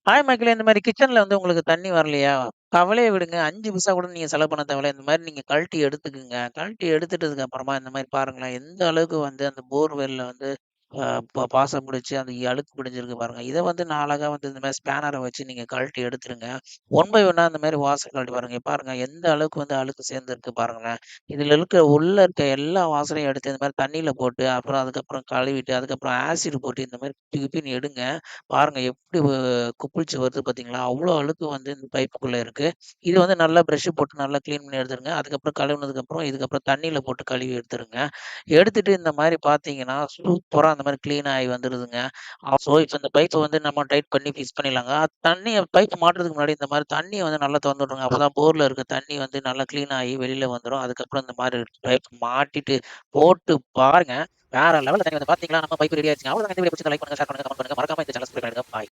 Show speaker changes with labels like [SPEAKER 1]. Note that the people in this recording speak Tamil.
[SPEAKER 1] ஹாய் மக்களே! இந்த மாரி கிச்சன்ல வந்து உங்களுக்கு தண்ணி வரலையா? கவலைய விடுங்க. 5 பைசா கூட நீங்க செலவு பண்ண தேவையில்ல. இந்த மாரி நீங்க கழட்டி எடுத்துக்குங்க. கழட்டி எடுத்துட்டதுக்கு அப்புறமா இந்த மாரி பாருங்களேன், எந்த அளவுக்கு வந்து அந்த போர்வெல்ல வந்து அ பாசம் பிடிச்சு அந்த அழுக்கு படிஞ்சிருக்கு பாருங்க. இத வந்து நான் அழகா வந்து இந்த மாரி ஸ்பேனர வச்சு நீங்க கழட்டி எடுத்துருங்க. ஒன் பை ஒன்னா அந்த மாரி வாசல் கழட்டி பாருங்க. பாருங்க எந்த அளவுக்கு வந்து அழுக்கு சேர்ந்திருக்கு பாருங்களேன். இதுல உள்ள இருக்க எல்லா வாசனையும் எடுத்து இந்த மாரி தண்ணீல போட்டு, அப்புறம் அதுக்கப்புறம் கழுவிட்டு, அதுக்கப்புறம் ஆசிட் போட்டு இந்த மாரி குப்பி குப்பின்னு எடுங்க. பாருங்க எப்படி கொப்புளிச்சு வருது பார்த்தீங்களா? அவ்ளோ அழுக்கு வந்து இந்த பைப்புக்குள்ள இருக்கு. இது வந்து நல்லா பிரஷ் போட்டு நல்லா கிளீன் பண்ணி எடுத்துருங்க. அதுக்கப்புறம் கழுவுனதுக்கப்புறம், இதுக்கப்புறம் தண்ணீல போட்டு கழுவி எடுத்துருங்க. எடுத்துட்டு இந்த மாரி பார்த்தீங்கன்னா, சூப்பரா அந்த மாரி கிளீன் ஆயி வந்துருதுங்க. ஸோ, இப்ப இந்த பைப்ப வந்து நம்ம டைட் பண்ணி ஃபிக்ஸ் பண்ணிடலாங்க. தண்ணிய பைப் மாட்டுறதுக்கு முன்னாடி இந்த மாரி தண்ணிய வந்து நல்லா தொறந்து விட்டுருங்க. அப்பதான் போர்ல இருக்க தண்ணி வந்து நல்லா கிளீன் ஆயி வெளில வந்துரும். அதுக்கப்புறம் இந்த மாரி பைப் மாட்டிட்டு போட்டு பாருங்க. வேற லெவல்ல தண்ணி வந்து பார்த்தீங்களா? நம்ம பைப் ரெடி ஆயிருச்சுங்க. அவ்வளோதாங்க. இந்த வீடியோ பிடிச்சிருந்தா லைக் பண்ணுங்க, ஷேர் பண்ணுங்க, கமெண்ட் பண்ணுங்க. மறக்காம இந்த சேனல சப்ஸ்கிரைப் பண்ணிடுங்க. பாய்.